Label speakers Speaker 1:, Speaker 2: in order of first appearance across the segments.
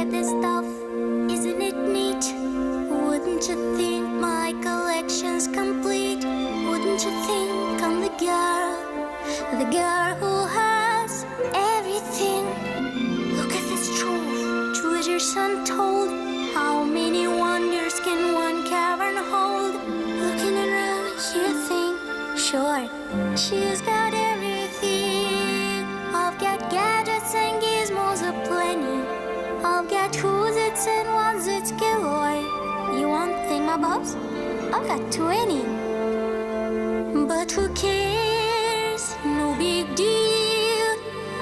Speaker 1: at this stuff, isn't it neat? Wouldn't you think my collection's complete? Wouldn't you think I'm the girl who has everything? Look at this trove, treasures untold. How many wonders can one cavern hold? Looking around, you think, sure, she's got everything. I've got gadgets and gizmos aplenty. I've got who's its and ones its galore. You want thingamabobs? I've got 20. But who cares? No big deal.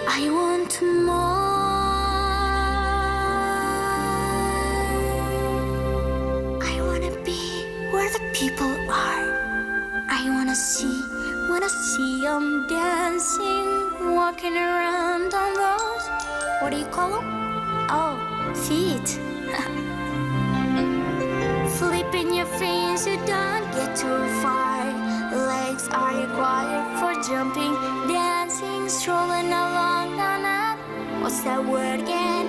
Speaker 1: I want more. I wanna be where the people are. I wanna see 'em dancing, walking around on those, what do you call them? Oh, feet. Flipping your fins, you don't get too far. Legs are required for jumping, dancing, strolling along the night. What's that word again?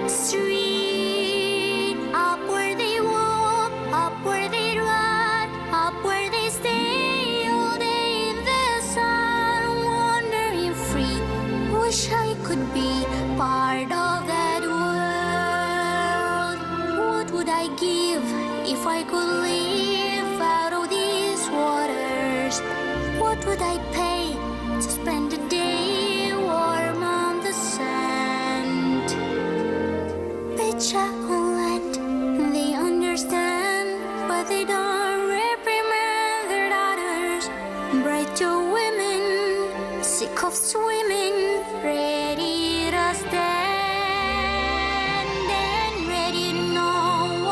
Speaker 1: Street. Up where they walk, up where they run, up where they stay all day in the sun, wandering free. Wish I could be part of that world. What would I give if I could live out of these waters? What would I pay to spend a day warm on the sand? Bitch on land, they understand, but they don't reprimand their daughters. Brighter women, sick of swimming, ready to stand and ready to know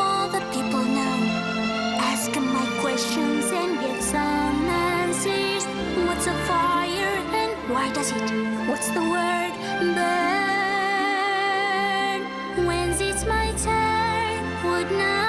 Speaker 1: all the people know. Ask 'em my questions and get some answers. What's a fire and why does it? What's the word? Burn. When's it's my turn? Would not